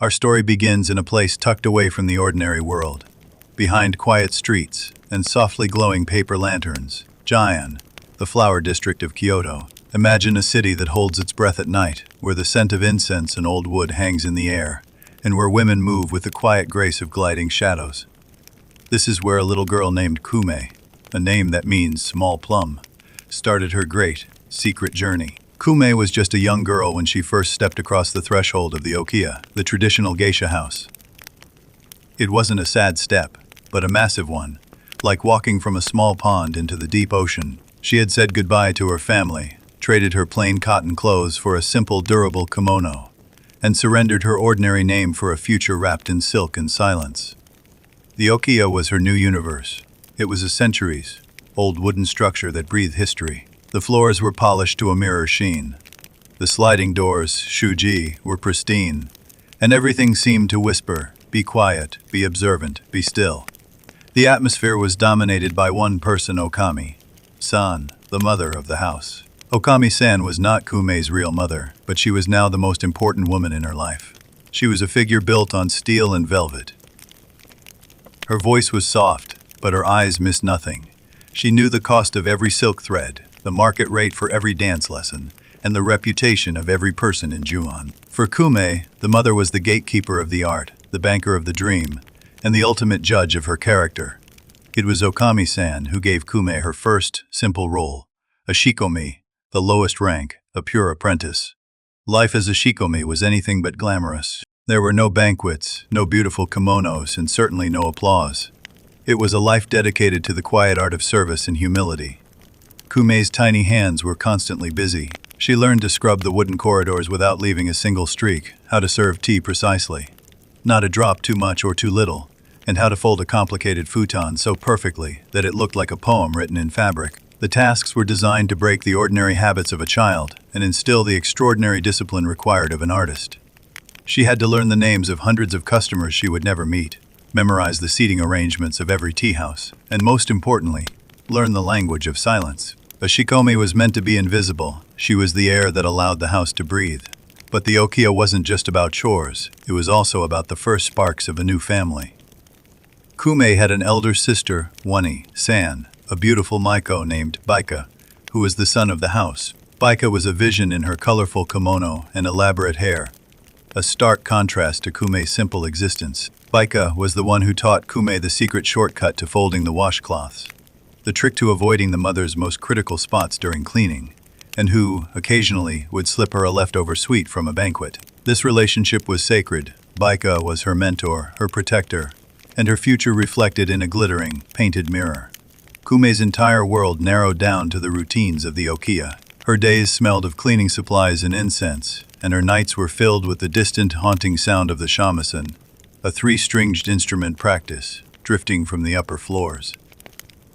Our story begins in a place tucked away from the ordinary world. Behind quiet streets and softly glowing paper lanterns, Gion, the flower district of Kyoto. Imagine a city that holds its breath at night, where the scent of incense and old wood hangs in the air, and where women move with the quiet grace of gliding shadows. This is where a little girl named Kume, a name that means small plum, started her great, secret journey. Kume was just a young girl when she first stepped across the threshold of the Okiya, the traditional geisha house. It wasn't a sad step, but a massive one. Like walking from a small pond into the deep ocean, she had said goodbye to her family, traded her plain cotton clothes for a simple, durable kimono, and surrendered her ordinary name for a future wrapped in silk and silence. The Okiya was her new universe. It was a centuries-old wooden structure that breathed history. The floors were polished to a mirror sheen. The sliding doors, shuji, were pristine, and everything seemed to whisper, "Be quiet, be observant, be still." The atmosphere was dominated by one person, Okami-san, the mother of the house. Okami-san was not Kume's real mother, but she was now the most important woman in her life. She was a figure built on steel and velvet. Her voice was soft, but her eyes missed nothing. She knew the cost of every silk thread, the market rate for every dance lesson, and the reputation of every person in Juon. For Kume, the mother was the gatekeeper of the art, the banker of the dream, and the ultimate judge of her character. It was Okami-san who gave Kume her first, simple role, a shikomi, the lowest rank, a pure apprentice. Life as a shikomi was anything but glamorous. There were no banquets, no beautiful kimonos, and certainly no applause. It was a life dedicated to the quiet art of service and humility. Kume's tiny hands were constantly busy. She learned to scrub the wooden corridors without leaving a single streak, how to serve tea precisely, not a drop too much or too little, and how to fold a complicated futon so perfectly that it looked like a poem written in fabric. The tasks were designed to break the ordinary habits of a child and instill the extraordinary discipline required of an artist. She had to learn the names of hundreds of customers she would never meet, memorize the seating arrangements of every tea house, and most importantly, learn the language of silence. A shikomi was meant to be invisible. She was the air that allowed the house to breathe. But the Okiya wasn't just about chores. It was also about the first sparks of a new family. Kume had an elder sister, Wani-san, a beautiful Maiko named Baika, who was the son of the house. Baika was a vision in her colorful kimono and elaborate hair, a stark contrast to Kume's simple existence. Baika was the one who taught Kume the secret shortcut to folding the washcloths, the trick to avoiding the mother's most critical spots during cleaning, and who, occasionally, would slip her a leftover sweet from a banquet. This relationship was sacred. Baika was her mentor, her protector, and her future reflected in a glittering, painted mirror. Kume's entire world narrowed down to the routines of the Okiya. Her days smelled of cleaning supplies and incense, and her nights were filled with the distant, haunting sound of the shamisen, a three-stringed instrument practice, drifting from the upper floors.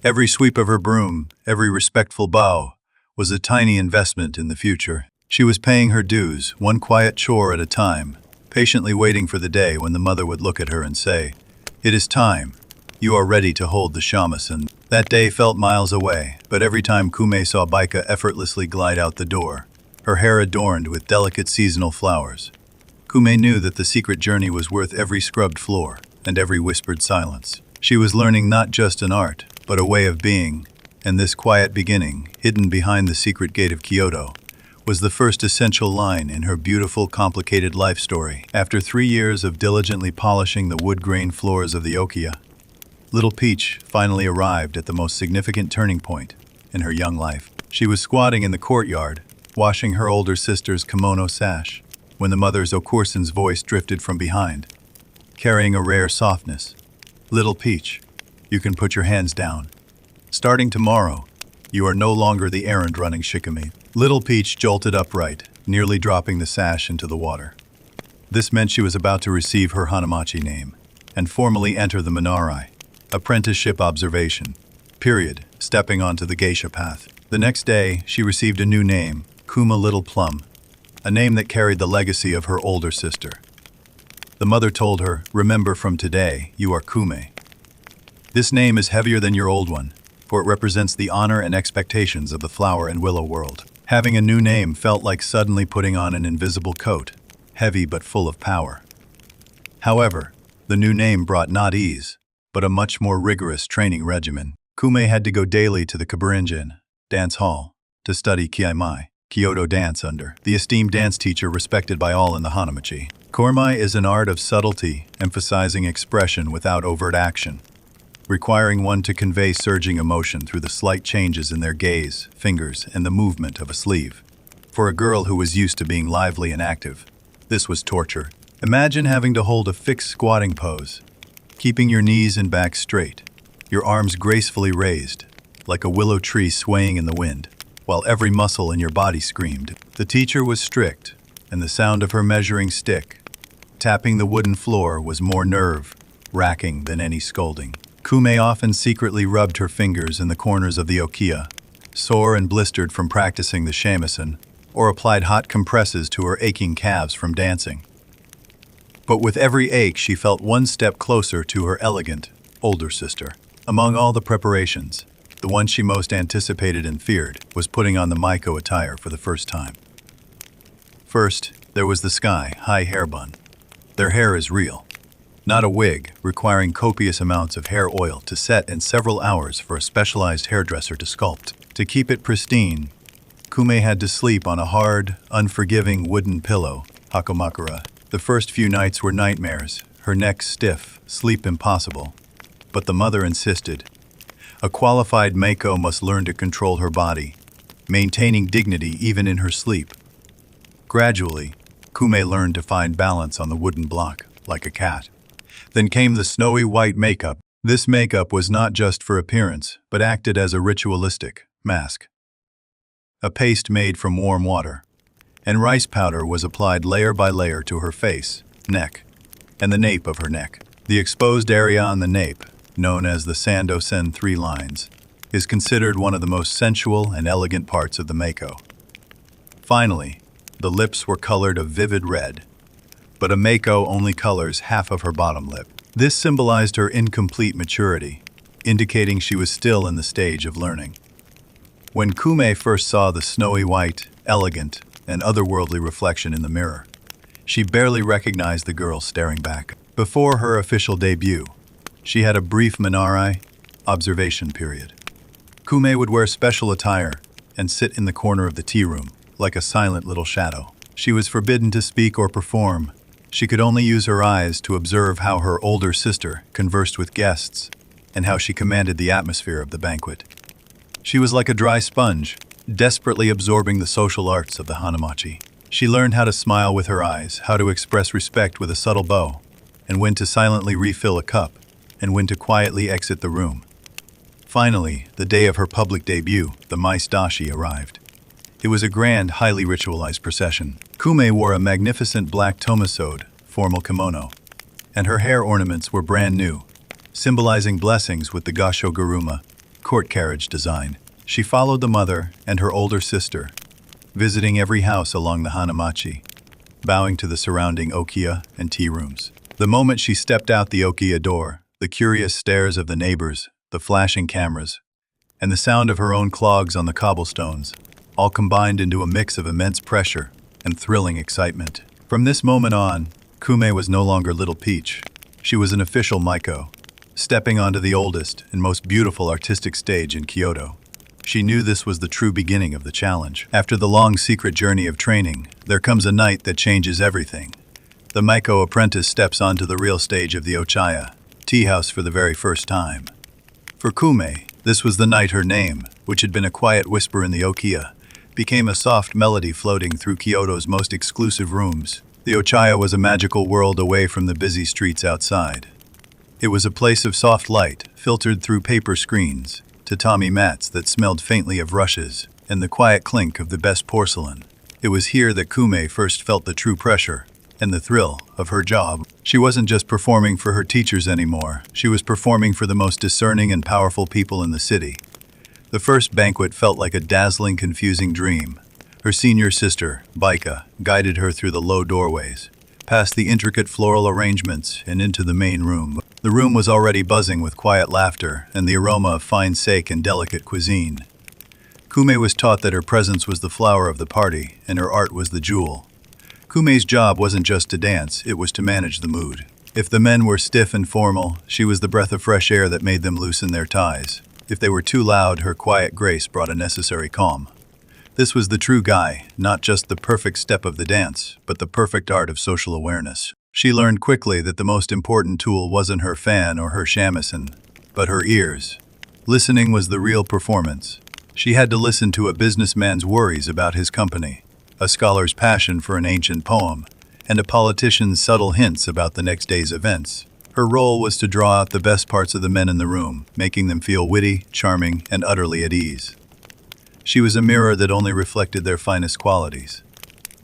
Every sweep of her broom, every respectful bow, was a tiny investment in the future. She was paying her dues, one quiet chore at a time, patiently waiting for the day when the mother would look at her and say, "It is time. You are ready to hold the shamisen." That day felt miles away, but every time Kume saw Baika effortlessly glide out the door, her hair adorned with delicate seasonal flowers, Kume knew that the secret journey was worth every scrubbed floor and every whispered silence. She was learning not just an art, but a way of being, and this quiet beginning, hidden behind the secret gate of Kyoto, was the first essential line in her beautiful, complicated life story. After 3 years of diligently polishing the wood-grain floors of the Okiya, little Peach finally arrived at the most significant turning point in her young life. She was squatting in the courtyard, washing her older sister's kimono sash, when the mother's Okursen's voice drifted from behind, carrying a rare softness. "Little Peach, you can put your hands down. Starting tomorrow, you are no longer the errand-running shikomi." Little Peach jolted upright, nearly dropping the sash into the water. This meant she was about to receive her Hanamachi name and formally enter the Minarai, apprenticeship observation, period, stepping onto the geisha path. The next day, she received a new name, Kuma Little Plum, a name that carried the legacy of her older sister. The mother told her, "Remember, from today, you are Kume. This name is heavier than your old one, for it represents the honor and expectations of the flower and willow world." Having a new name felt like suddenly putting on an invisible coat, heavy but full of power. However, the new name brought not ease, but a much more rigorous training regimen. Kume had to go daily to the Kaburinjin dance hall to study Kiaimai, Kyoto dance under the esteemed dance teacher respected by all in the Hanamachi. Kormai is an art of subtlety, emphasizing expression without overt action, requiring one to convey surging emotion through the slight changes in their gaze, fingers, and the movement of a sleeve. For a girl who was used to being lively and active, this was torture. Imagine having to hold a fixed squatting pose, keeping your knees and back straight, your arms gracefully raised, like a willow tree swaying in the wind, while every muscle in your body screamed. The teacher was strict, and the sound of her measuring stick, tapping the wooden floor, was more nerve-wracking than any scolding. Kume often secretly rubbed her fingers in the corners of the okiya, sore and blistered from practicing the shamisen, or applied hot compresses to her aching calves from dancing. But with every ache, she felt one step closer to her elegant, older sister. Among all the preparations, the one she most anticipated and feared was putting on the Maiko attire for the first time. First, there was the sky-high hair bun. Their hair is real, not a wig, requiring copious amounts of hair oil to set and several hours for a specialized hairdresser to sculpt. To keep it pristine, Kume had to sleep on a hard, unforgiving wooden pillow, hakomakura. The first few nights were nightmares, her neck stiff, sleep impossible. But the mother insisted. A qualified Maiko must learn to control her body, maintaining dignity even in her sleep. Gradually, Kume learned to find balance on the wooden block, like a cat. Then came the snowy white makeup. This makeup was not just for appearance, but acted as a ritualistic mask. A paste made from warm water, and rice powder was applied layer by layer to her face, neck, and the nape of her neck. The exposed area on the nape, known as the Sando-sen 3 lines, is considered one of the most sensual and elegant parts of the Maiko. Finally, the lips were colored a vivid red, but a Maiko only colors half of her bottom lip. This symbolized her incomplete maturity, indicating she was still in the stage of learning. When Kume first saw the snowy white, elegant, and otherworldly reflection in the mirror, she barely recognized the girl staring back. Before her official debut, she had a brief Minari observation period. Kume would wear special attire and sit in the corner of the tea room, like a silent little shadow. She was forbidden to speak or perform. She could only use her eyes to observe how her older sister conversed with guests and how she commanded the atmosphere of the banquet. She was like a dry sponge, desperately absorbing the social arts of the Hanamachi. She learned how to smile with her eyes, how to express respect with a subtle bow, and when to silently refill a cup, and when to quietly exit the room. Finally, the day of her public debut, the Mice Dashi arrived. It was a grand, highly ritualized procession. Kume wore a magnificent black tomasode, formal kimono, and her hair ornaments were brand new, symbolizing blessings with the Gasho Guruma, court carriage design. She followed the mother and her older sister, visiting every house along the Hanamachi, bowing to the surrounding okiya and tea rooms. The moment she stepped out the okiya door, the curious stares of the neighbors, the flashing cameras, and the sound of her own clogs on the cobblestones, all combined into a mix of immense pressure and thrilling excitement. From this moment on, Kume was no longer Little Peach. She was an official Maiko, stepping onto the oldest and most beautiful artistic stage in Kyoto. She knew this was the true beginning of the challenge. After the long secret journey of training, there comes a night that changes everything. The Maiko apprentice steps onto the real stage of the Ochaya, tea house for the very first time. For Kume, this was the night her name, which had been a quiet whisper in the okiya, became a soft melody floating through Kyoto's most exclusive rooms. The Ochaya was a magical world away from the busy streets outside. It was a place of soft light, filtered through paper screens, tatami mats that smelled faintly of rushes, and the quiet clink of the best porcelain. It was here that Kume first felt the true pressure and the thrill of her job. She wasn't just performing for her teachers anymore. She was performing for the most discerning and powerful people in the city. The first banquet felt like a dazzling, confusing dream. Her senior sister, Baika, guided her through the low doorways, past the intricate floral arrangements and into the main room. The room was already buzzing with quiet laughter and the aroma of fine sake and delicate cuisine. Kume was taught that her presence was the flower of the party and her art was the jewel. Kume's job wasn't just to dance, it was to manage the mood. If the men were stiff and formal, she was the breath of fresh air that made them loosen their ties. If they were too loud, her quiet grace brought a necessary calm. This was the true Guy, not just the perfect step of the dance, but the perfect art of social awareness. She learned quickly that the most important tool wasn't her fan or her shamisen, but her ears. Listening was the real performance. She had to listen to a businessman's worries about his company, a scholar's passion for an ancient poem, and a politician's subtle hints about the next day's events. Her role was to draw out the best parts of the men in the room, making them feel witty, charming, and utterly at ease. She was a mirror that only reflected their finest qualities.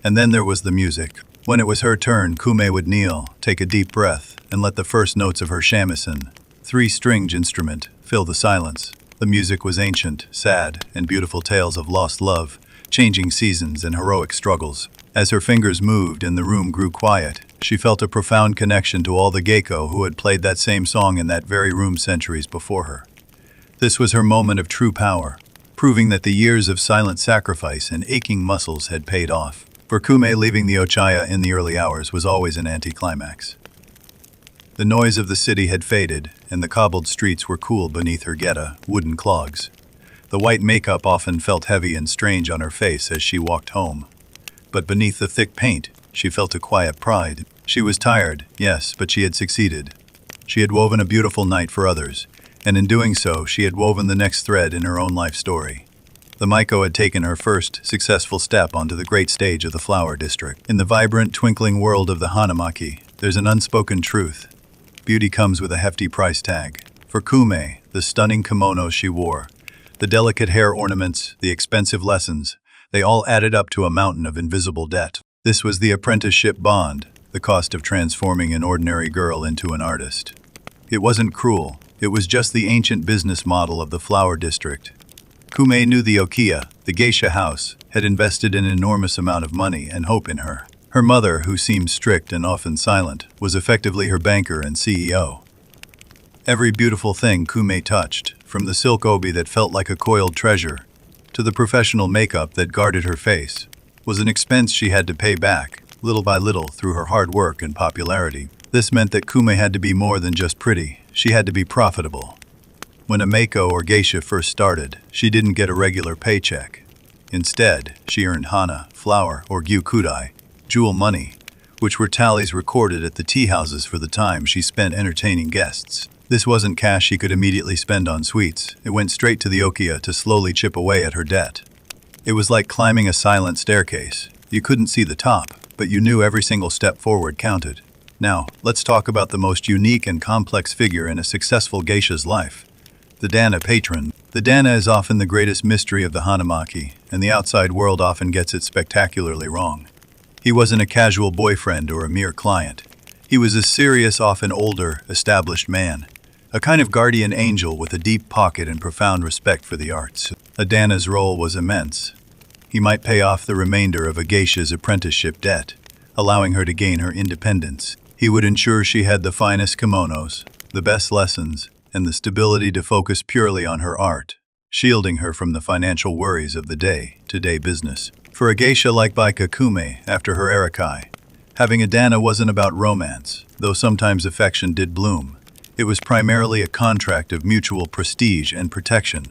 And then there was the music. When it was her turn, Kume would kneel, take a deep breath, and let the first notes of her shamisen, three-stringed instrument, fill the silence. The music was ancient, sad, and beautiful tales of lost love, changing seasons and heroic struggles. As her fingers moved and the room grew quiet, she felt a profound connection to all the geiko who had played that same song in that very room centuries before her. This was her moment of true power, proving that the years of silent sacrifice and aching muscles had paid off. For Kume, leaving the Ochaya in the early hours was always an anticlimax. The noise of the city had faded, and the cobbled streets were cool beneath her geta, wooden clogs. The white makeup often felt heavy and strange on her face as she walked home. But beneath the thick paint, she felt a quiet pride. She was tired, yes, but she had succeeded. She had woven a beautiful night for others, and in doing so, she had woven the next thread in her own life story. The Maiko had taken her first successful step onto the great stage of the flower district. In the vibrant, twinkling world of the Hanamaki, there's an unspoken truth. Beauty comes with a hefty price tag. For Kume, the stunning kimonos she wore, the delicate hair ornaments, the expensive lessons, they all added up to a mountain of invisible debt. This was the apprenticeship bond, the cost of transforming an ordinary girl into an artist. It wasn't cruel, it was just the ancient business model of the flower district. Kume knew the Okiya, the Geisha house, had invested an enormous amount of money and hope in her. Her mother, who seemed strict and often silent, was effectively her banker and CEO. Every beautiful thing Kume touched, from the silk obi that felt like a coiled treasure, to the professional makeup that guarded her face, was an expense she had to pay back, little by little, through her hard work and popularity. This meant that Kume had to be more than just pretty, she had to be profitable. When a Mako or geisha first started, she didn't get a regular paycheck. Instead, she earned hana, flour, or gyukudai, jewel money, which were tallies recorded at the tea houses for the time she spent entertaining guests. This wasn't cash she could immediately spend on sweets. It went straight to the Okiya to slowly chip away at her debt. It was like climbing a silent staircase. You couldn't see the top, but you knew every single step forward counted. Now, let's talk about the most unique and complex figure in a successful geisha's life. The Dana patron. The Dana is often the greatest mystery of the Hanamaki, and the outside world often gets it spectacularly wrong. He wasn't a casual boyfriend or a mere client. He was a serious, often older, established man, a kind of guardian angel with a deep pocket and profound respect for the arts. A Dana's role was immense. He might pay off the remainder of a geisha's apprenticeship debt, allowing her to gain her independence. He would ensure she had the finest kimonos, the best lessons, and the stability to focus purely on her art, shielding her from the financial worries of the day-to-day business. For a geisha like Baika Kume, after her Erikai, having a Dana wasn't about romance, though sometimes affection did bloom. It was primarily a contract of mutual prestige and protection.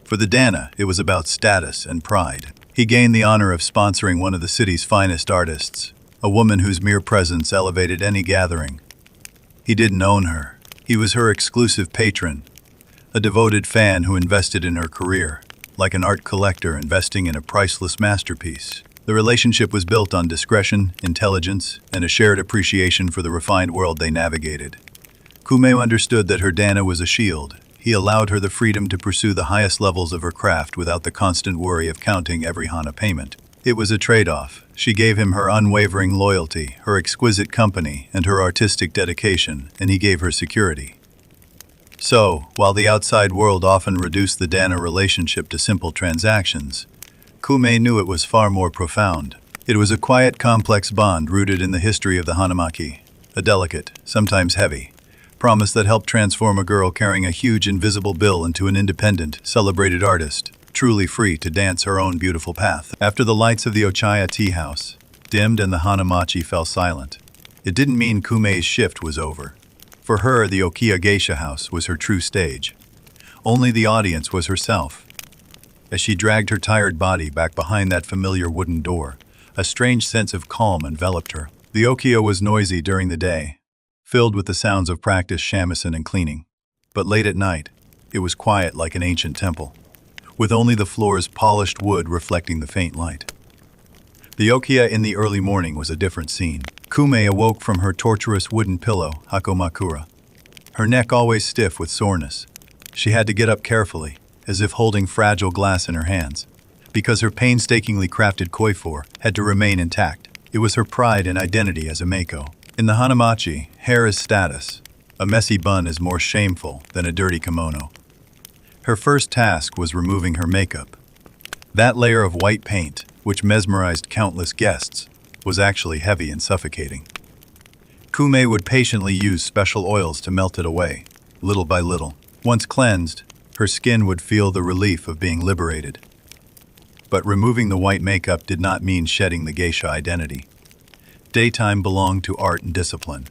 For the Dana, it was about status and pride. He gained the honor of sponsoring one of the city's finest artists, a woman whose mere presence elevated any gathering. He didn't own her. He was her exclusive patron, a devoted fan who invested in her career, like an art collector investing in a priceless masterpiece. The relationship was built on discretion, intelligence, and a shared appreciation for the refined world they navigated. Kume understood that her Dana was a shield. He allowed her the freedom to pursue the highest levels of her craft without the constant worry of counting every hana payment. It was a trade-off. She gave him her unwavering loyalty, her exquisite company, and her artistic dedication, and he gave her security. So, while the outside world often reduced the Dana relationship to simple transactions, Kume knew it was far more profound. It was a quiet, complex bond rooted in the history of the Hanamaki, a delicate, sometimes heavy, promise that helped transform a girl carrying a huge invisible bill into an independent, celebrated artist, truly free to dance her own beautiful path. After the lights of the Ochaya tea house dimmed and the Hanamachi fell silent, It didn't mean Kumei's shift was over. For her, the Okiya Geisha house was her true stage. Only the audience was herself. As she dragged her tired body back behind that familiar wooden door, a strange sense of calm enveloped her. The Okiya was noisy during the day, filled with the sounds of practice, shamisen, and cleaning. But late at night, it was quiet like an ancient temple, with only the floor's polished wood reflecting the faint light. The Okiya in the early morning was a different scene. Kumei awoke from her torturous wooden pillow, hakomakura, her neck always stiff with soreness. She had to get up carefully, as if holding fragile glass in her hands, because her painstakingly crafted coiffure had to remain intact. It was her pride and identity as a Mako. In the Hanamachi, hair is status. A messy bun is more shameful than a dirty kimono. Her first task was removing her makeup. That layer of white paint, which mesmerized countless guests, was actually heavy and suffocating. Kumei would patiently use special oils to melt it away, little by little. Once cleansed, her skin would feel the relief of being liberated. But removing the white makeup did not mean shedding the geisha identity. Daytime belonged to art and discipline.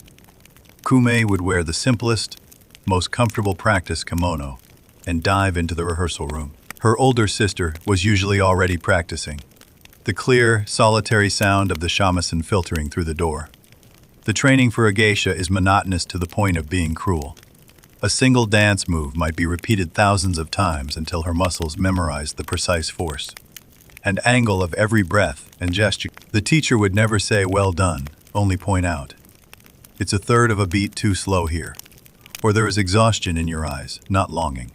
Kumei would wear the simplest, most comfortable practice kimono and dive into the rehearsal room. Her older sister was usually already practicing, the clear, solitary sound of the shamisen filtering through the door. The training for a geisha is monotonous to the point of being cruel. A single dance move might be repeated thousands of times until her muscles memorized the precise force and angle of every breath and gesture. The teacher would never say, "Well done," only point out, "It's a third of a beat too slow here," or "There is exhaustion in your eyes, not longing."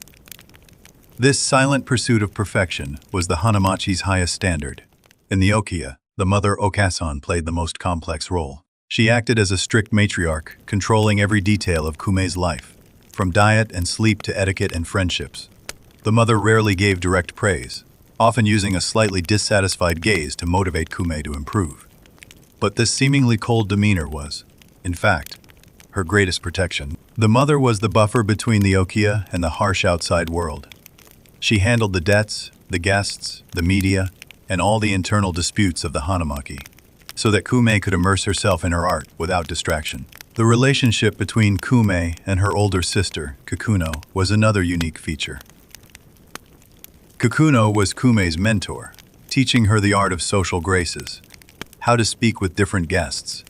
This silent pursuit of perfection was the Hanamachi's highest standard. In the Okiya, the mother Okasan played the most complex role. She acted as a strict matriarch, controlling every detail of Kumei's life, from diet and sleep to etiquette and friendships. The mother rarely gave direct praise, often using a slightly dissatisfied gaze to motivate Kumei to improve. But this seemingly cold demeanor was, in fact, her greatest protection. The mother was the buffer between the Okiya and the harsh outside world. She handled the debts, the guests, the media, and all the internal disputes of the Hanamaki, so that Kumei could immerse herself in her art without distraction. The relationship between Kumei and her older sister, Kakuno, was another unique feature. Kakuno was Kumei's mentor, teaching her the art of social graces, how to speak with different guests,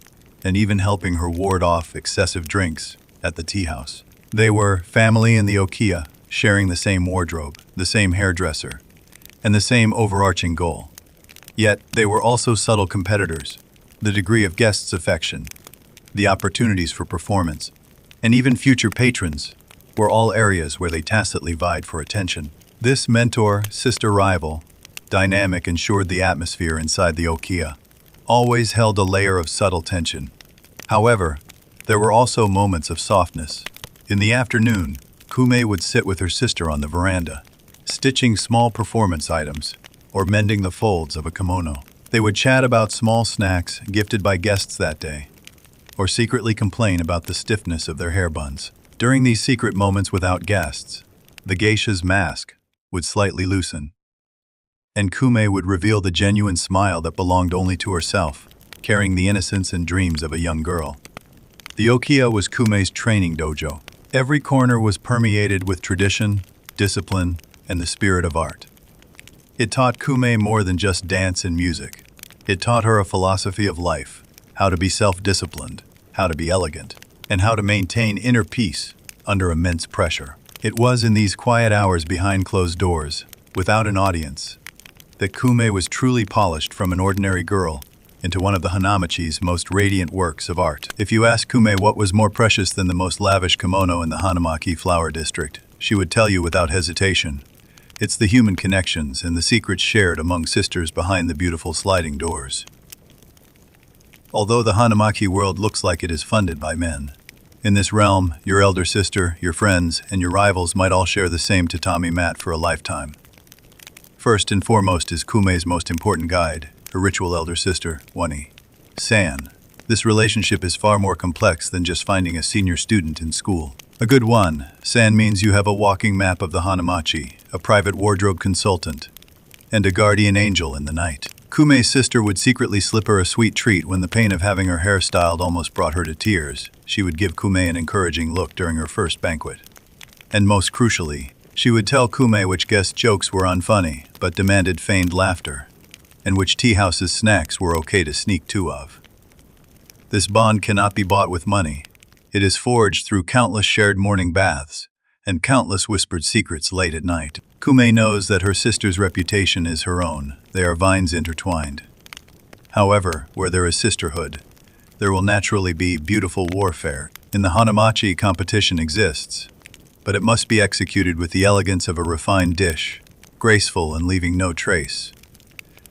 and even helping her ward off excessive drinks at the tea house. They were family in the Okiya, sharing the same wardrobe, the same hairdresser, and the same overarching goal. Yet, they were also subtle competitors. The degree of guests' affection, the opportunities for performance, and even future patrons were all areas where they tacitly vied for attention. This mentor-sister rival dynamic ensured the atmosphere inside the Okiya always held a layer of subtle tension. However, there were also moments of softness. In the afternoon, Kumei would sit with her sister on the veranda, stitching small performance items or mending the folds of a kimono. They would chat about small snacks gifted by guests that day, or secretly complain about the stiffness of their hair buns. During these secret moments without guests, the geisha's mask would slightly loosen, and Kumei would reveal the genuine smile that belonged only to herself, carrying the innocence and dreams of a young girl. The Okiya was Kumei's training dojo. Every corner was permeated with tradition, discipline, and the spirit of art. It taught Kumei more than just dance and music. It taught her a philosophy of life, how to be self-disciplined, how to be elegant, and how to maintain inner peace under immense pressure. It was in these quiet hours behind closed doors, without an audience, that Kumei was truly polished from an ordinary girl into one of the Hanamachi's most radiant works of art. If you ask Kumei what was more precious than the most lavish kimono in the Hanamaki flower district, she would tell you without hesitation, it's the human connections and the secrets shared among sisters behind the beautiful sliding doors. Although the Hanamaki world looks like it is funded by men, in this realm, your elder sister, your friends, and your rivals might all share the same tatami mat for a lifetime. First and foremost is Kumei's most important guide, her ritual elder sister, Wani, San. This relationship is far more complex than just finding a senior student in school. A good one, San means you have a walking map of the Hanamachi, a private wardrobe consultant, and a guardian angel in the night. Kumei's sister would secretly slip her a sweet treat when the pain of having her hair styled almost brought her to tears. She would give Kumei an encouraging look during her first banquet. And most crucially, she would tell Kumei which guest jokes were unfunny but demanded feigned laughter, and which tea house's snacks were okay to sneak two of. This bond cannot be bought with money. It is forged through countless shared morning baths and countless whispered secrets late at night. Kumei knows that her sister's reputation is her own. They are vines intertwined. However, where there is sisterhood, there will naturally be beautiful warfare. In the Hanamachi, competition exists, but it must be executed with the elegance of a refined dish, graceful and leaving no trace.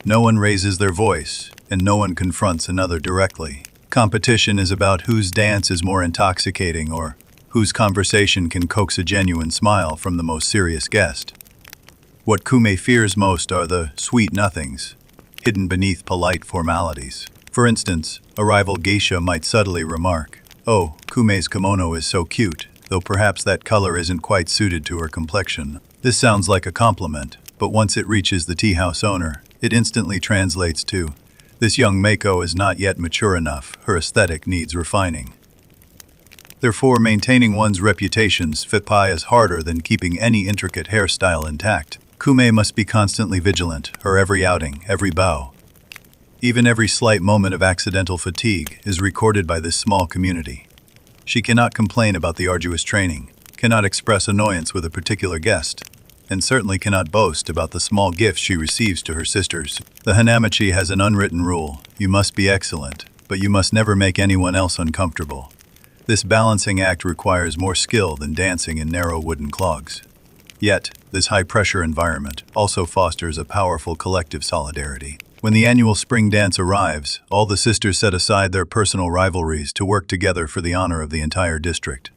No one raises their voice, and no one confronts another directly. Competition is about whose dance is more intoxicating or whose conversation can coax a genuine smile from the most serious guest. What Kumei fears most are the sweet nothings, hidden beneath polite formalities. For instance, a rival geisha might subtly remark, "Oh, Kumei's kimono is so cute, though perhaps that color isn't quite suited to her complexion." This sounds like a compliment, but once it reaches the tea house owner, it instantly translates to, "This young Meiko is not yet mature enough, her aesthetic needs refining." Therefore, maintaining one's reputation's fitpai is harder than keeping any intricate hairstyle intact. Kumei must be constantly vigilant, her every outing, every bow. Even every slight moment of accidental fatigue is recorded by this small community. She cannot complain about the arduous training, cannot express annoyance with a particular guest, and certainly cannot boast about the small gifts she receives to her sisters. The Hanamachi has an unwritten rule: you must be excellent, but you must never make anyone else uncomfortable. This balancing act requires more skill than dancing in narrow wooden clogs. Yet, this high-pressure environment also fosters a powerful collective solidarity. When the annual spring dance arrives, all the sisters set aside their personal rivalries to work together for the honor of the entire district.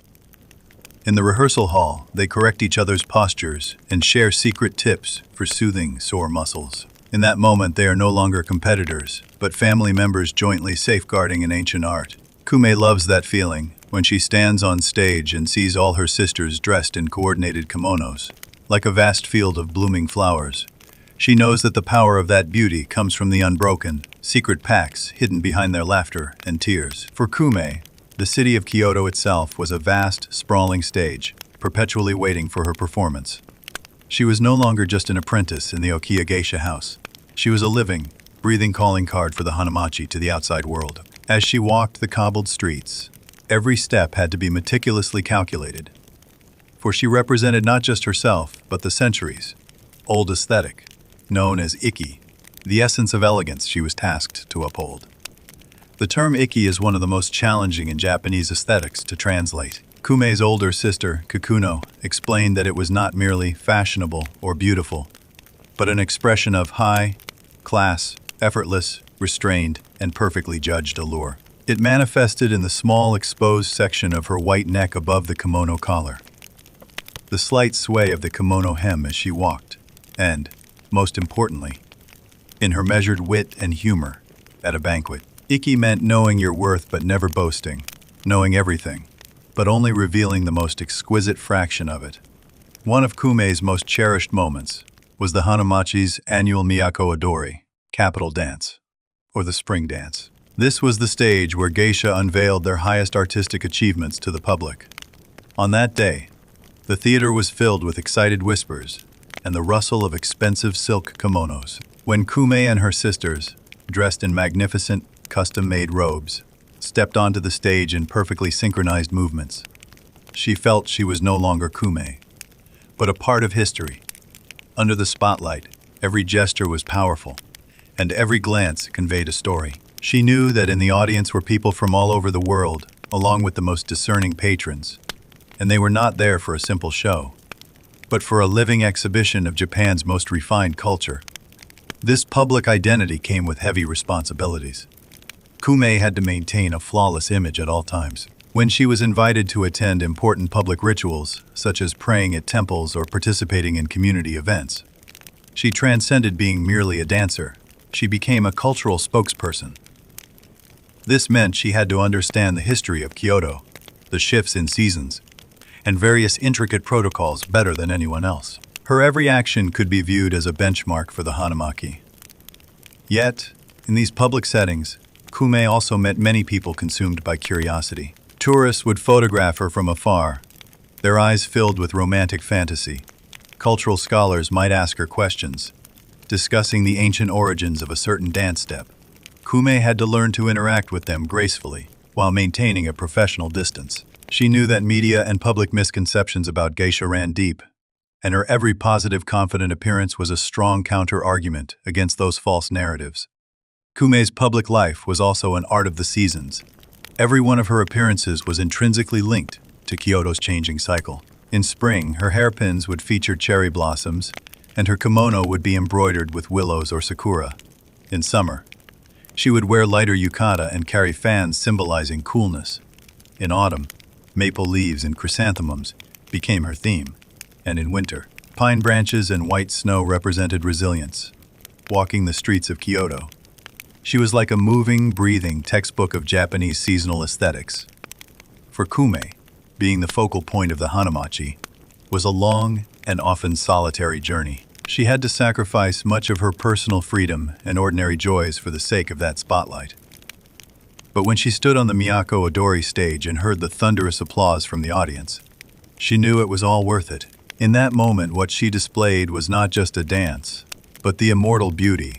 In the rehearsal hall, they correct each other's postures and share secret tips for soothing sore muscles. In that moment, they are no longer competitors, but family members jointly safeguarding an ancient art. Kumei loves that feeling, when she stands on stage and sees all her sisters dressed in coordinated kimonos, like a vast field of blooming flowers. She knows that the power of that beauty comes from the unbroken, secret pacts hidden behind their laughter and tears. For Kumei, the city of Kyoto itself was a vast, sprawling stage, perpetually waiting for her performance. She was no longer just an apprentice in the Okiya Geisha house. She was a living, breathing calling card for the Hanamachi to the outside world. As she walked the cobbled streets, every step had to be meticulously calculated, for she represented not just herself, but the centuries-old aesthetic, known as Ikki, the essence of elegance she was tasked to uphold. The term Ikki is one of the most challenging in Japanese aesthetics to translate. Kumei's older sister, Kakuno, explained that it was not merely fashionable or beautiful, but an expression of high, class, effortless, restrained, and perfectly judged allure. It manifested in the small exposed section of her white neck above the kimono collar, the slight sway of the kimono hem as she walked, and, most importantly, in her measured wit and humor at a banquet. Ikki meant knowing your worth but never boasting, knowing everything, but only revealing the most exquisite fraction of it. One of Kumei's most cherished moments was the Hanamachi's annual Miyako Odori, capital dance, or the spring dance. This was the stage where geisha unveiled their highest artistic achievements to the public. On that day, the theater was filled with excited whispers and the rustle of expensive silk kimonos. When Kumei and her sisters, dressed in magnificent, custom-made robes, stepped onto the stage in perfectly synchronized movements, she felt she was no longer Kumei, but a part of history. Under the spotlight, every gesture was powerful, and every glance conveyed a story. She knew that in the audience were people from all over the world, along with the most discerning patrons, and they were not there for a simple show, but for a living exhibition of Japan's most refined culture. This public identity came with heavy responsibilities. Kumei had to maintain a flawless image at all times. When she was invited to attend important public rituals, such as praying at temples or participating in community events, she transcended being merely a dancer. She became a cultural spokesperson. This meant she had to understand the history of Kyoto, the shifts in seasons, and various intricate protocols better than anyone else. Her every action could be viewed as a benchmark for the Hanamachi. Yet, in these public settings, Kume also met many people consumed by curiosity. Tourists would photograph her from afar, their eyes filled with romantic fantasy. Cultural scholars might ask her questions, discussing the ancient origins of a certain dance step. Kume had to learn to interact with them gracefully, while maintaining a professional distance. She knew that media and public misconceptions about geisha ran deep, and her every positive, confident appearance was a strong counter-argument against those false narratives. Kume's public life was also an art of the seasons. Every one of her appearances was intrinsically linked to Kyoto's changing cycle. In spring, her hairpins would feature cherry blossoms, and her kimono would be embroidered with willows or sakura. In summer, she would wear lighter yukata and carry fans symbolizing coolness. In autumn, maple leaves and chrysanthemums became her theme, and in winter, pine branches and white snow represented resilience. Walking the streets of Kyoto, she was like a moving, breathing textbook of Japanese seasonal aesthetics. For Kume, being the focal point of the Hanamachi, was a long and often solitary journey. She had to sacrifice much of her personal freedom and ordinary joys for the sake of that spotlight. But when she stood on the Miyako Odori stage and heard the thunderous applause from the audience, she knew it was all worth it. In that moment, what she displayed was not just a dance, but the immortal beauty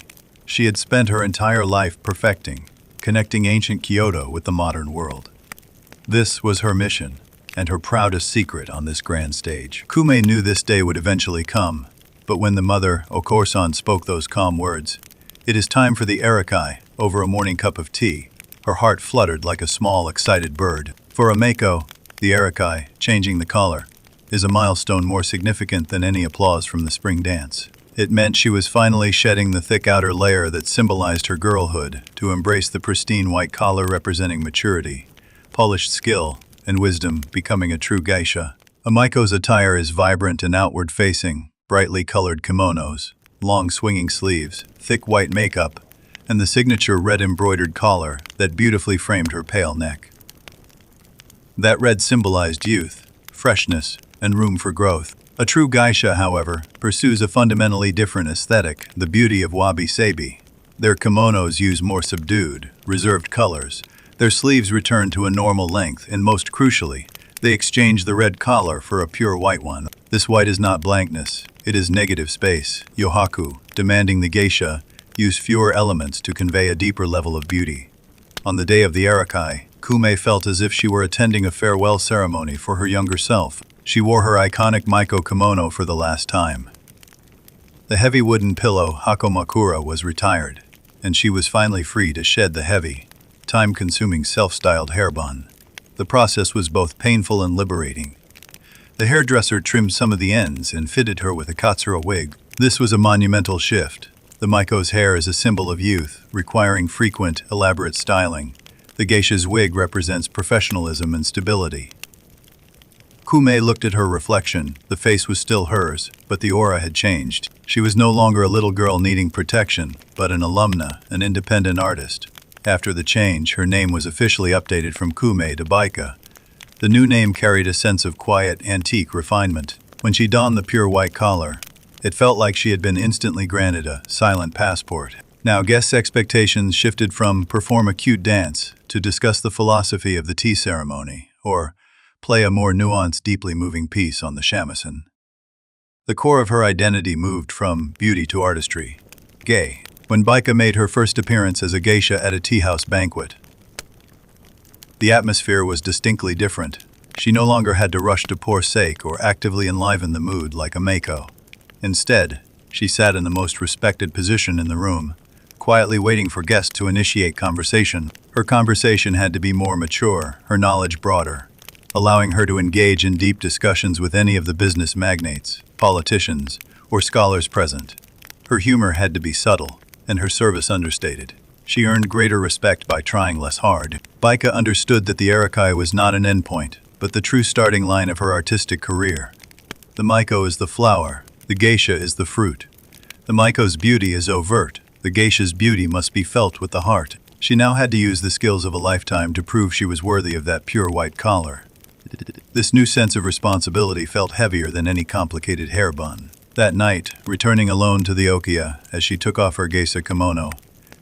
she had spent her entire life perfecting, connecting ancient Kyoto with the modern world. This was her mission, and her proudest secret on this grand stage. Kume knew this day would eventually come, but when the mother, Okorsan, spoke those calm words, "It is time for the Arakai," over a morning cup of tea, her heart fluttered like a small, excited bird. For a Mako, the Arakai, changing the color, is a milestone more significant than any applause from the spring dance. It meant she was finally shedding the thick outer layer that symbolized her girlhood to embrace the pristine white collar representing maturity, polished skill, and wisdom, becoming a true geisha. A Maiko's attire is vibrant and outward-facing, brightly colored kimonos, long swinging sleeves, thick white makeup, and the signature red embroidered collar that beautifully framed her pale neck. That red symbolized youth, freshness, and room for growth. A true geisha, however, pursues a fundamentally different aesthetic, the beauty of wabi-sabi. Their kimonos use more subdued, reserved colors. Their sleeves return to a normal length, and most crucially, they exchange the red collar for a pure white one. This white is not blankness, it is negative space, yohaku, demanding the geisha use fewer elements to convey a deeper level of beauty. On the day of the Arakai, Kume felt as if she were attending a farewell ceremony for her younger self. She wore her iconic Maiko kimono for the last time. The heavy wooden pillow, hakomakura, was retired, and she was finally free to shed the heavy, time-consuming self-styled hair bun. The process was both painful and liberating. The hairdresser trimmed some of the ends and fitted her with a katsura wig. This was a monumental shift. The Maiko's hair is a symbol of youth, requiring frequent, elaborate styling. The geisha's wig represents professionalism and stability. Kume looked at her reflection. The face was still hers, but the aura had changed. She was no longer a little girl needing protection, but an alumna, an independent artist. After the change, her name was officially updated from Kume to Baika. The new name carried a sense of quiet, antique refinement. When she donned the pure white collar, it felt like she had been instantly granted a silent passport. Now guests' expectations shifted from perform a cute dance to discuss the philosophy of the tea ceremony, or play a more nuanced, deeply moving piece on the shamisen. The core of her identity moved from beauty to artistry. Gay. When Baika made her first appearance as a geisha at a tea house banquet, the atmosphere was distinctly different. She no longer had to rush to pour sake or actively enliven the mood like a Mako. Instead, she sat in the most respected position in the room, quietly waiting for guests to initiate conversation. Her conversation had to be more mature, her knowledge broader, allowing her to engage in deep discussions with any of the business magnates, politicians, or scholars present. Her humor had to be subtle, and her service understated. She earned greater respect by trying less hard. Baika understood that the Arakai was not an endpoint, but the true starting line of her artistic career. The Maiko is the flower, the geisha is the fruit. The Maiko's beauty is overt, the geisha's beauty must be felt with the heart. She now had to use the skills of a lifetime to prove she was worthy of that pure white collar. This new sense of responsibility felt heavier than any complicated hair bun. That night, returning alone to the Okiya as she took off her geisha kimono,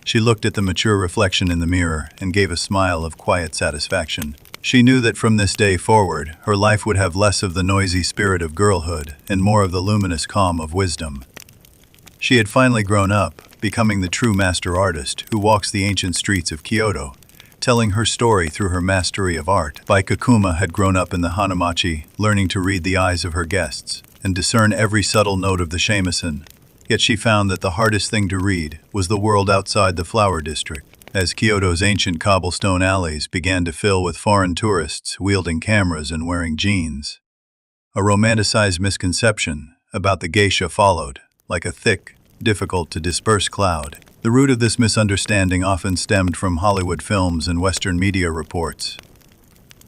She looked at the mature reflection in the mirror and gave a smile of quiet satisfaction. She knew that from this day forward, her life would have less of the noisy spirit of girlhood and more of the luminous calm of wisdom. She had finally grown up, becoming the true master artist who walks the ancient streets of Kyoto, telling her story through her mastery of art. Baika had grown up in the Hanamachi, learning to read the eyes of her guests and discern every subtle note of the shamisen. Yet she found that the hardest thing to read was the world outside the flower district. As Kyoto's ancient cobblestone alleys began to fill with foreign tourists wielding cameras and wearing jeans, a romanticized misconception about the geisha followed, like a thick, difficult-to-disperse cloud. The root of this misunderstanding often stemmed from Hollywood films and Western media reports.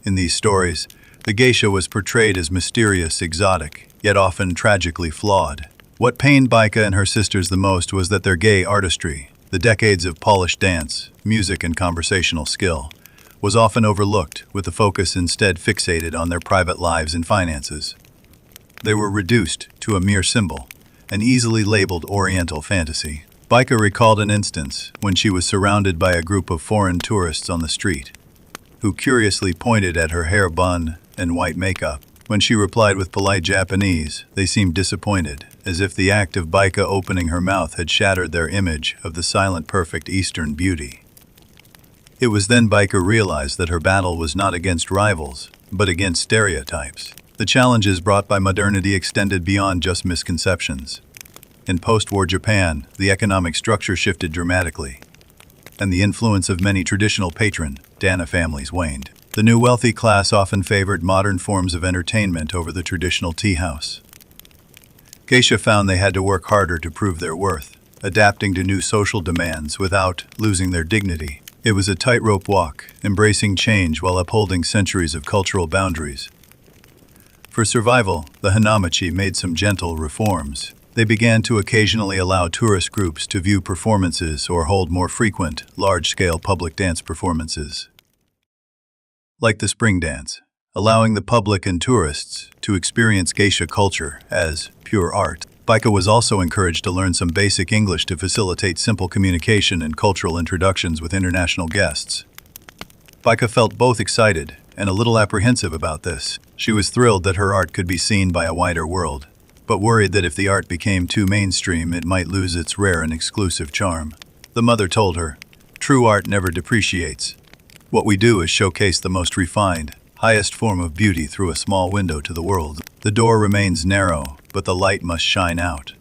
In these stories, the geisha was portrayed as mysterious, exotic, yet often tragically flawed. What pained Baika and her sisters the most was that their gay artistry, the decades of polished dance, music, and conversational skill, was often overlooked, with the focus instead fixated on their private lives and finances. They were reduced to a mere symbol, an easily labeled Oriental fantasy. Baika recalled an instance when she was surrounded by a group of foreign tourists on the street, who curiously pointed at her hair bun and white makeup. When she replied with polite Japanese, they seemed disappointed, as if the act of Baika opening her mouth had shattered their image of the silent, perfect Eastern beauty. It was then Baika realized that her battle was not against rivals, but against stereotypes. The challenges brought by modernity extended beyond just misconceptions. In post-war Japan, the economic structure shifted dramatically, and the influence of many traditional patron, Dana families waned. The new wealthy class often favored modern forms of entertainment over the traditional tea house. Geisha found they had to work harder to prove their worth, adapting to new social demands without losing their dignity. It was a tightrope walk, embracing change while upholding centuries of cultural boundaries. For survival, the Hanamachi made some gentle reforms. They began to occasionally allow tourist groups to view performances or hold more frequent, large-scale public dance performances, like the spring dance, allowing the public and tourists to experience geisha culture as pure art. Baika was also encouraged to learn some basic English to facilitate simple communication and cultural introductions with international guests. Baika felt both excited and a little apprehensive about this. She was thrilled that her art could be seen by a wider world, but worried that if the art became too mainstream, it might lose its rare and exclusive charm. The mother told her, "True art never depreciates. What we do is showcase the most refined, highest form of beauty through a small window to the world. The door remains narrow, but the light must shine out."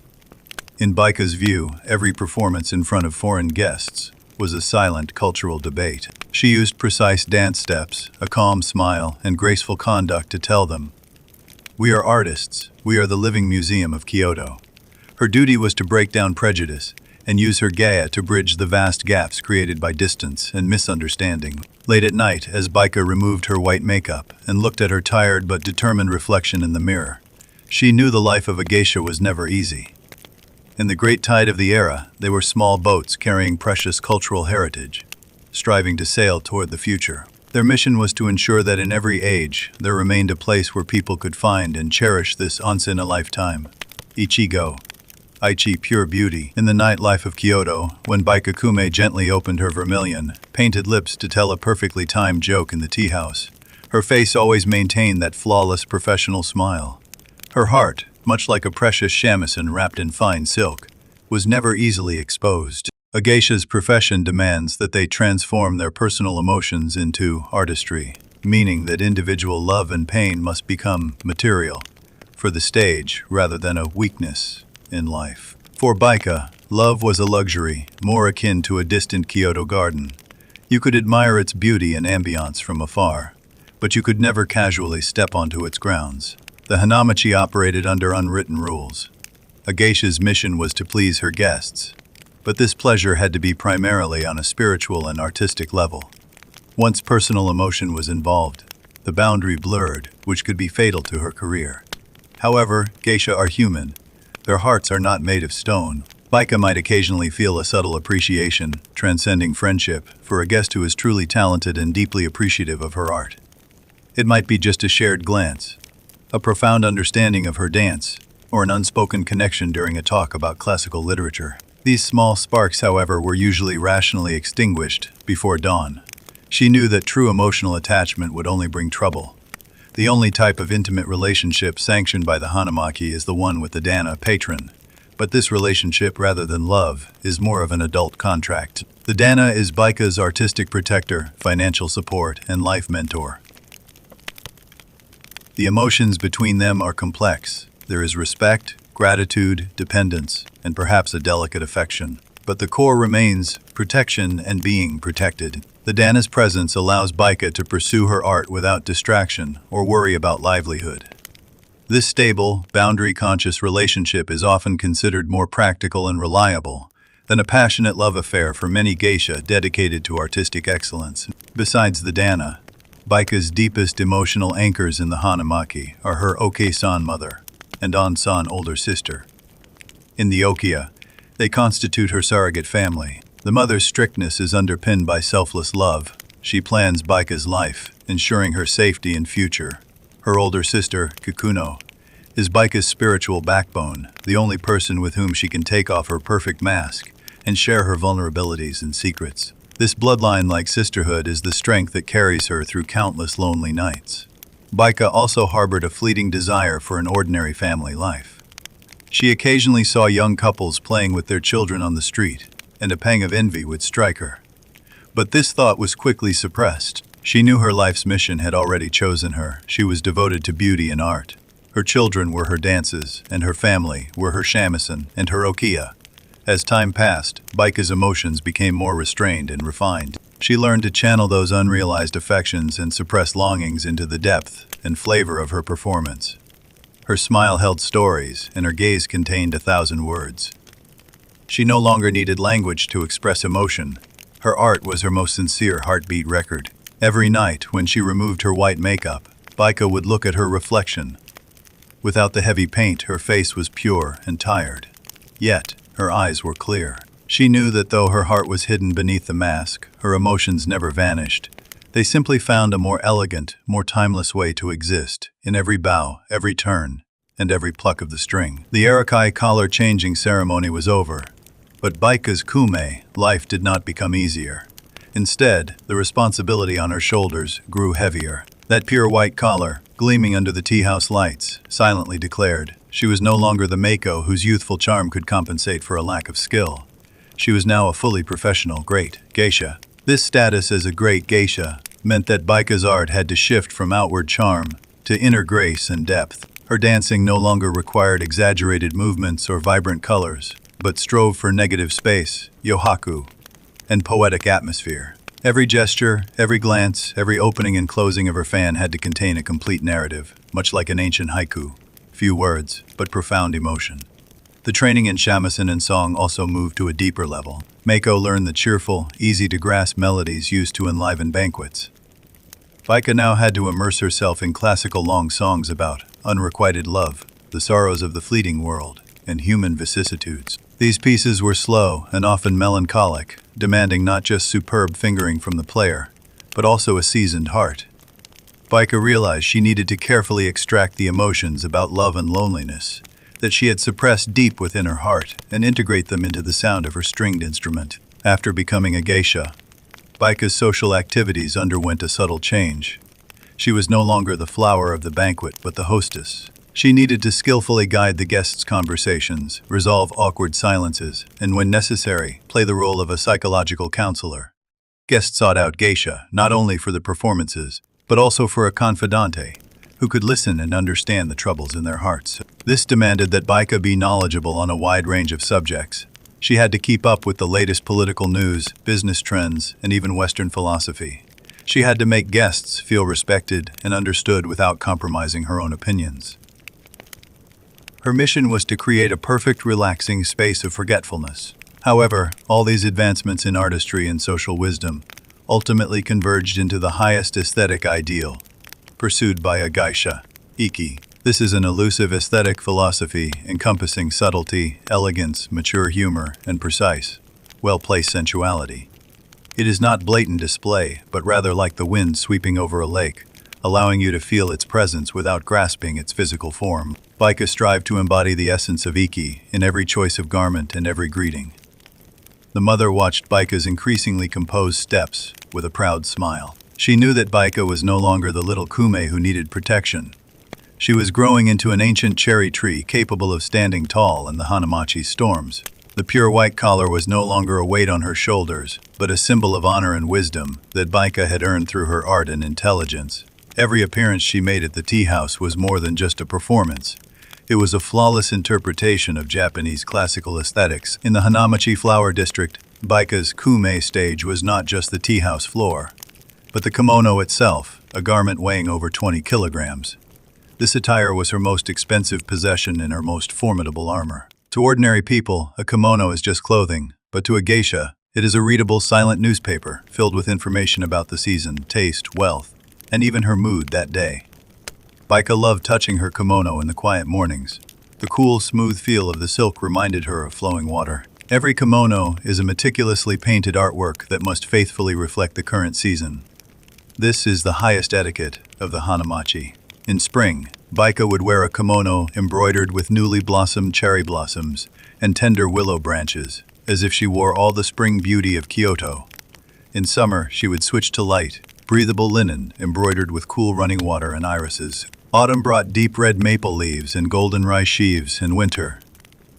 In Baika's view, every performance in front of foreign guests was a silent cultural debate. She used precise dance steps, a calm smile, and graceful conduct to tell them, "We are artists. We are the living museum of Kyoto." Her duty was to break down prejudice and use her Gaia to bridge the vast gaps created by distance and misunderstanding. Late at night, as Baika removed her white makeup and looked at her tired but determined reflection in the mirror, she knew the life of a geisha was never easy. In the great tide of the era, they were small boats carrying precious cultural heritage, striving to sail toward the future. Their mission was to ensure that in every age, there remained a place where people could find and cherish this once-in-a-lifetime Ichigo, Aichi pure beauty. In the nightlife of Kyoto, when Baika gently opened her vermilion, painted lips to tell a perfectly timed joke in the tea house, her face always maintained that flawless professional smile. Her heart, much like a precious shamisen wrapped in fine silk, was never easily exposed. A geisha's profession demands that they transform their personal emotions into artistry, meaning that individual love and pain must become material for the stage rather than a weakness in life. For Baika, love was a luxury, more akin to a distant Kyoto garden. You could admire its beauty and ambiance from afar, but you could never casually step onto its grounds. The Hanamachi operated under unwritten rules. A geisha's mission was to please her guests, but this pleasure had to be primarily on a spiritual and artistic level. Once personal emotion was involved, the boundary blurred, which could be fatal to her career. However, geisha are human. Their hearts are not made of stone. Baika might occasionally feel a subtle appreciation, transcending friendship, for a guest who is truly talented and deeply appreciative of her art. It might be just a shared glance, a profound understanding of her dance, or an unspoken connection during a talk about classical literature. These small sparks, however, were usually rationally extinguished before dawn. She knew that true emotional attachment would only bring trouble. The only type of intimate relationship sanctioned by the Hanamaki is the one with the Dana patron. But this relationship, rather than love, is more of an adult contract. The Dana is Baika's artistic protector, financial support, and life mentor. The emotions between them are complex. There is respect, gratitude, dependence, and perhaps a delicate affection. But the core remains protection and being protected. The Dana's presence allows Baika to pursue her art without distraction or worry about livelihood. This stable, boundary-conscious relationship is often considered more practical and reliable than a passionate love affair for many geisha dedicated to artistic excellence. Besides the Dana, Baika's deepest emotional anchors in the Hanamaki are her Oke-san mother and On-san older sister. In the Okia, they constitute her surrogate family. The mother's strictness is underpinned by selfless love. She plans Baika's life, ensuring her safety and future. Her older sister, Kikuno, is Baika's spiritual backbone, the only person with whom she can take off her perfect mask and share her vulnerabilities and secrets. This bloodline-like sisterhood is the strength that carries her through countless lonely nights. Baika also harbored a fleeting desire for an ordinary family life. She occasionally saw young couples playing with their children on the street, and a pang of envy would strike her. But this thought was quickly suppressed. She knew her life's mission had already chosen her. She was devoted to beauty and art. Her children were her dances, and her family were her shamisen and her okia. As time passed, Baika's emotions became more restrained and refined. She learned to channel those unrealized affections and suppressed longings into the depth and flavor of her performance. Her smile held stories, and her gaze contained 1,000 words. She no longer needed language to express emotion. Her art was her most sincere heartbeat record. Every night, when she removed her white makeup, Baika would look at her reflection. Without the heavy paint, her face was pure and tired. Yet, her eyes were clear. She knew that though her heart was hidden beneath the mask, her emotions never vanished. They simply found a more elegant, more timeless way to exist, in every bow, every turn, and every pluck of the string. The Arakai collar-changing ceremony was over, but Baika's kume life did not become easier. Instead, the responsibility on her shoulders grew heavier. That pure white collar, gleaming under the tea house lights, silently declared she was no longer the Mako whose youthful charm could compensate for a lack of skill. She was now a fully professional great geisha. This status as a great geisha meant that Baika's art had to shift from outward charm to inner grace and depth. Her dancing no longer required exaggerated movements or vibrant colors, but strove for negative space, yohaku, and poetic atmosphere. Every gesture, every glance, every opening and closing of her fan had to contain a complete narrative, much like an ancient haiku. Few words, but profound emotion. The training in shamisen and song also moved to a deeper level. Mako learned the cheerful, easy-to-grasp melodies used to enliven banquets. Baika now had to immerse herself in classical long songs about unrequited love, the sorrows of the fleeting world, and human vicissitudes. These pieces were slow and often melancholic, demanding not just superb fingering from the player, but also a seasoned heart. Baika realized she needed to carefully extract the emotions about love and loneliness that she had suppressed deep within her heart and integrate them into the sound of her stringed instrument. After becoming a geisha, Baika's social activities underwent a subtle change. She was no longer the flower of the banquet, but the hostess. She needed to skillfully guide the guests' conversations, resolve awkward silences, and when necessary, play the role of a psychological counselor. Guests sought out geisha not only for the performances, but also for a confidante who could listen and understand the troubles in their hearts. This demanded that Baika be knowledgeable on a wide range of subjects. She had to keep up with the latest political news, business trends, and even Western philosophy. She had to make guests feel respected and understood without compromising her own opinions. Her mission was to create a perfect, relaxing space of forgetfulness. However, all these advancements in artistry and social wisdom ultimately converged into the highest aesthetic ideal, pursued by a geisha, iki. This is an elusive aesthetic philosophy encompassing subtlety, elegance, mature humor, and precise, well-placed sensuality. It is not blatant display, but rather like the wind sweeping over a lake, allowing you to feel its presence without grasping its physical form. Baika strived to embody the essence of iki in every choice of garment and every greeting. The mother watched Baika's increasingly composed steps with a proud smile. She knew that Baika was no longer the little Kume who needed protection. She was growing into an ancient cherry tree capable of standing tall in the Hanamachi storms. The pure white collar was no longer a weight on her shoulders, but a symbol of honor and wisdom that Baika had earned through her art and intelligence. Every appearance she made at the tea house was more than just a performance. It was a flawless interpretation of Japanese classical aesthetics. In the Hanamachi Flower District, Baika's Kume stage was not just the tea house floor, but the kimono itself, a garment weighing over 20 kilograms. This attire was her most expensive possession and her most formidable armor. To ordinary people, a kimono is just clothing, but to a geisha, it is a readable, silent newspaper filled with information about the season, taste, wealth, and even her mood that day. Baika loved touching her kimono in the quiet mornings. The cool, smooth feel of the silk reminded her of flowing water. Every kimono is a meticulously painted artwork that must faithfully reflect the current season. This is the highest etiquette of the Hanamachi. In spring, Baika would wear a kimono embroidered with newly blossomed cherry blossoms and tender willow branches, as if she wore all the spring beauty of Kyoto. In summer, she would switch to light, breathable linen embroidered with cool running water and irises. Autumn brought deep red maple leaves and golden rice sheaves, and winter,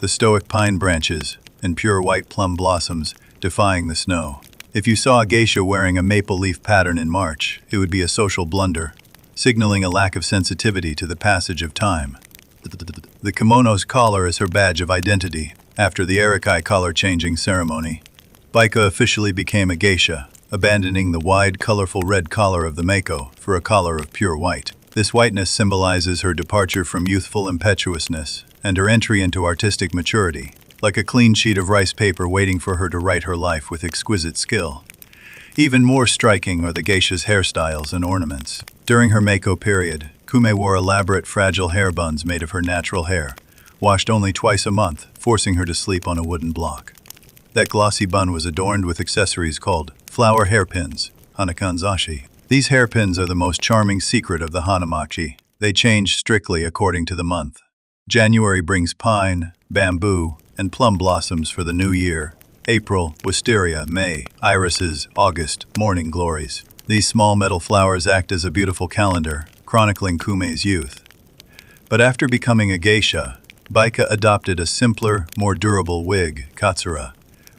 the stoic pine branches and pure white plum blossoms defying the snow. If you saw a geisha wearing a maple leaf pattern in March, it would be a social blunder, signaling a lack of sensitivity to the passage of time. The kimono's collar is her badge of identity. After the Erikai collar-changing ceremony, Baika officially became a geisha, abandoning the wide, colorful red collar of the Mako for a collar of pure white. This whiteness symbolizes her departure from youthful impetuousness and her entry into artistic maturity, like a clean sheet of rice paper waiting for her to write her life with exquisite skill. Even more striking are the geisha's hairstyles and ornaments. During her Mako period, Kume wore elaborate, fragile hair buns made of her natural hair, washed only twice a month, forcing her to sleep on a wooden block. That glossy bun was adorned with accessories called flower hairpins, hanakanzashi. These hairpins are the most charming secret of the Hanamachi. They change strictly according to the month. January brings pine, bamboo, and plum blossoms for the new year. April, wisteria, May, irises, August, morning glories. These small metal flowers act as a beautiful calendar, chronicling Kume's youth. But after becoming a geisha, Baika adopted a simpler, more durable wig, katsura,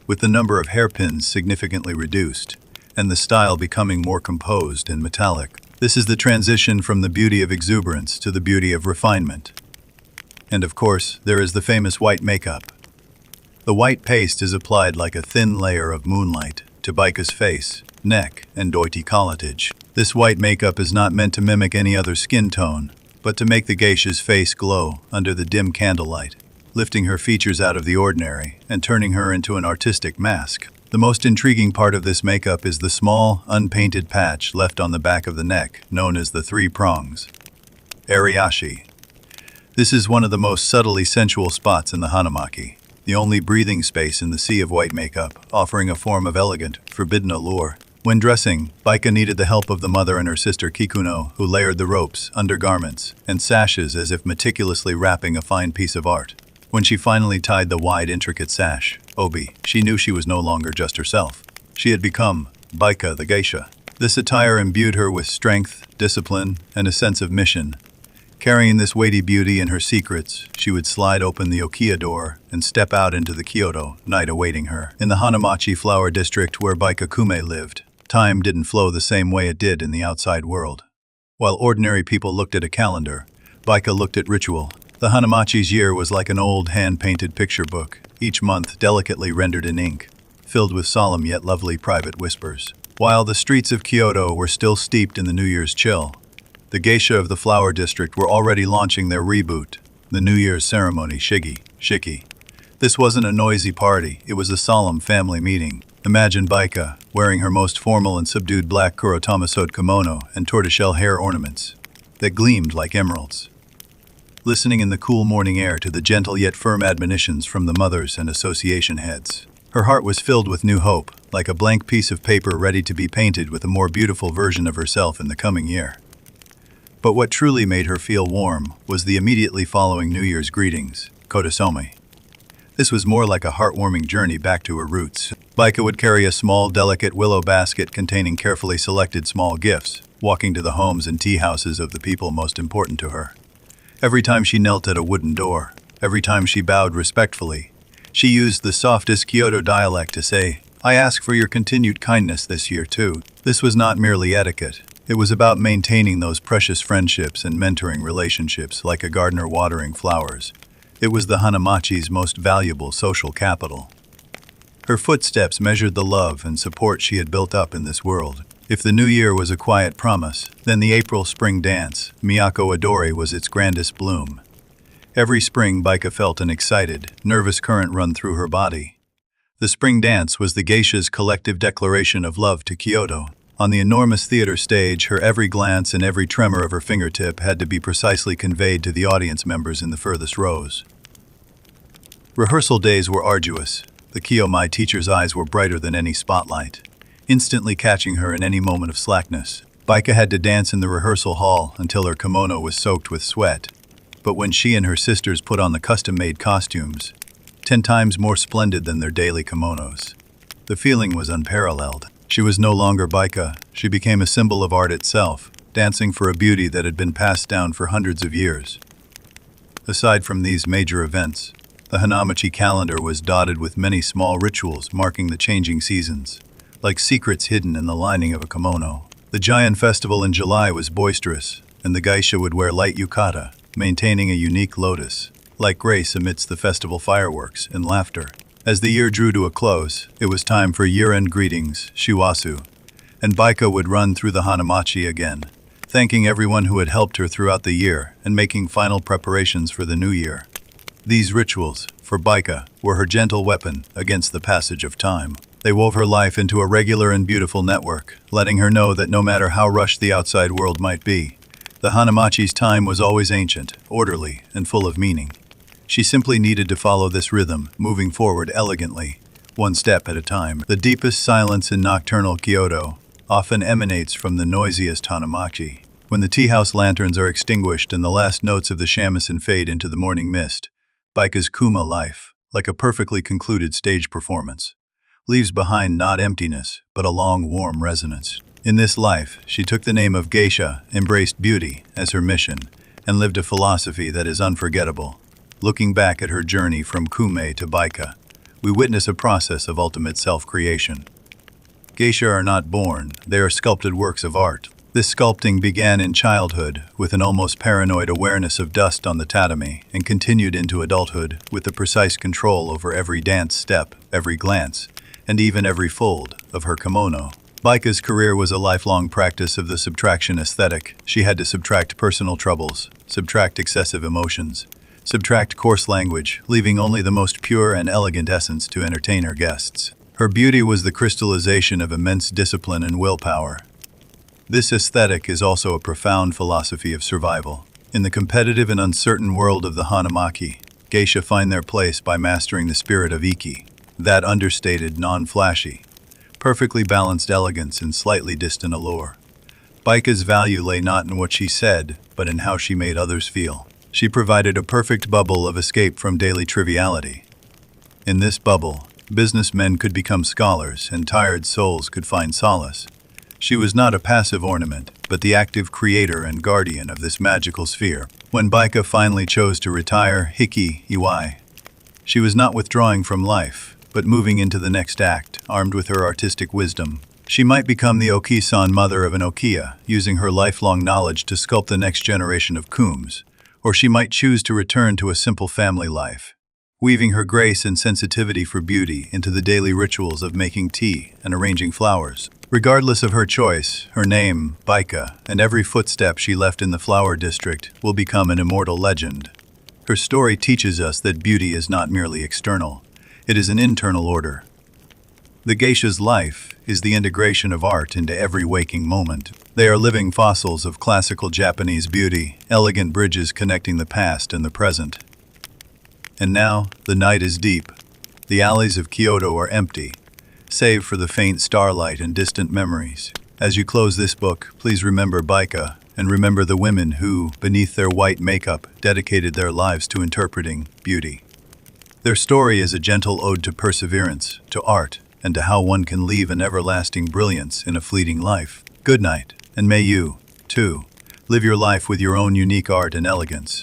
with the number of hairpins significantly reduced, and the style becoming more composed and metallic. This is the transition from the beauty of exuberance to the beauty of refinement. And of course, there is the famous white makeup. The white paste is applied like a thin layer of moonlight to Baika's face, neck, and doiti colletage. This white makeup is not meant to mimic any other skin tone, but to make the geisha's face glow under the dim candlelight, lifting her features out of the ordinary and turning her into an artistic mask. The most intriguing part of this makeup is the small, unpainted patch left on the back of the neck, known as the three prongs. Ariashi. This is one of the most subtly sensual spots in the Hanamachi, the only breathing space in the sea of white makeup, offering a form of elegant, forbidden allure. When dressing, Baika needed the help of the mother and her sister Kikuno, who layered the ropes, undergarments, and sashes as if meticulously wrapping a fine piece of art. When she finally tied the wide, intricate sash, obi, she knew she was no longer just herself. She had become Baika the geisha. This attire imbued her with strength, discipline, and a sense of mission. Carrying this weighty beauty and her secrets, she would slide open the Okiya door and step out into the Kyoto night awaiting her. In the Hanamachi Flower District where Baika Kume lived, time didn't flow the same way it did in the outside world. While ordinary people looked at a calendar, Baika looked at ritual. The Hanamachi's year was like an old hand-painted picture book, each month delicately rendered in ink, filled with solemn yet lovely private whispers. While the streets of Kyoto were still steeped in the New Year's chill, the geisha of the Flower District were already launching their reboot, the New Year's ceremony, Shiki. This wasn't a noisy party, it was a solemn family meeting. Imagine Baika, wearing her most formal and subdued black Kurotama-sewed kimono and tortoiseshell hair ornaments that gleamed like emeralds, listening in the cool morning air to the gentle yet firm admonitions from the mothers and association heads. Her heart was filled with new hope, like a blank piece of paper ready to be painted with a more beautiful version of herself in the coming year. But what truly made her feel warm was the immediately following New Year's greetings, Kodasome. This was more like a heartwarming journey back to her roots. Baika would carry a small, delicate willow basket containing carefully selected small gifts, walking to the homes and tea houses of the people most important to her. Every time she knelt at a wooden door, every time she bowed respectfully, she used the softest Kyoto dialect to say, "I ask for your continued kindness this year too." This was not merely etiquette. It was about maintaining those precious friendships and mentoring relationships like a gardener watering flowers. It was the Hanamachi's most valuable social capital. Her footsteps measured the love and support she had built up in this world. If the new year was a quiet promise, then the April-spring dance, Miyako Adori, was its grandest bloom. Every spring, Baika felt an excited, nervous current run through her body. The spring dance was the geisha's collective declaration of love to Kyoto. On the enormous theater stage, her every glance and every tremor of her fingertip had to be precisely conveyed to the audience members in the furthest rows. Rehearsal days were arduous. The Kiyomai teacher's eyes were brighter than any spotlight, instantly catching her in any moment of slackness. Baika had to dance in the rehearsal hall until her kimono was soaked with sweat. But when she and her sisters put on the custom-made costumes, 10 times more splendid than their daily kimonos, the feeling was unparalleled. She was no longer Baika. She became a symbol of art itself, dancing for a beauty that had been passed down for hundreds of years. Aside from these major events, the Hanamachi calendar was dotted with many small rituals marking the changing seasons, like secrets hidden in the lining of a kimono. The giant festival in July was boisterous, and the geisha would wear light yukata, maintaining a unique lotus-like grace amidst the festival fireworks and laughter. As the year drew to a close, it was time for year-end greetings, shiwasu, and Baika would run through the Hanamachi again, thanking everyone who had helped her throughout the year and making final preparations for the new year. These rituals, for Baika, were her gentle weapon against the passage of time. They wove her life into a regular and beautiful network, letting her know that no matter how rushed the outside world might be, the Hanamachi's time was always ancient, orderly, and full of meaning. She simply needed to follow this rhythm, moving forward elegantly, one step at a time. The deepest silence in nocturnal Kyoto often emanates from the noisiest Hanamachi. When the tea house lanterns are extinguished and the last notes of the shamisen fade into the morning mist, Baika's Kuma life, like a perfectly concluded stage performance, leaves behind not emptiness, but a long, warm resonance. In this life, she took the name of Geisha, embraced beauty as her mission, and lived a philosophy that is unforgettable. Looking back at her journey from Kume to Baika, we witness a process of ultimate self-creation. Geisha are not born, they are sculpted works of art. This sculpting began in childhood with an almost paranoid awareness of dust on the tatami and continued into adulthood with the precise control over every dance step, every glance, and even every fold of her kimono. Baika's career was a lifelong practice of the subtraction aesthetic. She had to subtract personal troubles, subtract excessive emotions, subtract coarse language, leaving only the most pure and elegant essence to entertain her guests. Her beauty was the crystallization of immense discipline and willpower. This aesthetic is also a profound philosophy of survival. In the competitive and uncertain world of the Hanamachi, geisha find their place by mastering the spirit of Iki, that understated, non-flashy, perfectly balanced elegance and slightly distant allure. Baika's value lay not in what she said, but in how she made others feel. She provided a perfect bubble of escape from daily triviality. In this bubble, businessmen could become scholars and tired souls could find solace. She was not a passive ornament, but the active creator and guardian of this magical sphere. When Baika finally chose to retire, Hiki Iwai, she was not withdrawing from life, but moving into the next act, armed with her artistic wisdom. She might become the Oki-san mother of an Okiya, using her lifelong knowledge to sculpt the next generation of Kums, or she might choose to return to a simple family life, weaving her grace and sensitivity for beauty into the daily rituals of making tea and arranging flowers. Regardless of her choice, her name, Baika, and every footstep she left in the flower district will become an immortal legend. Her story teaches us that beauty is not merely external, it is an internal order. The geisha's life is the integration of art into every waking moment. They are living fossils of classical Japanese beauty, elegant bridges connecting the past and the present. And now, the night is deep. The alleys of Kyoto are empty, save for the faint starlight and distant memories. As you close this book, please remember Baika, and remember the women who, beneath their white makeup, dedicated their lives to interpreting beauty. Their story is a gentle ode to perseverance, to art, and to how one can leave an everlasting brilliance in a fleeting life. Good night, and may you, too, live your life with your own unique art and elegance.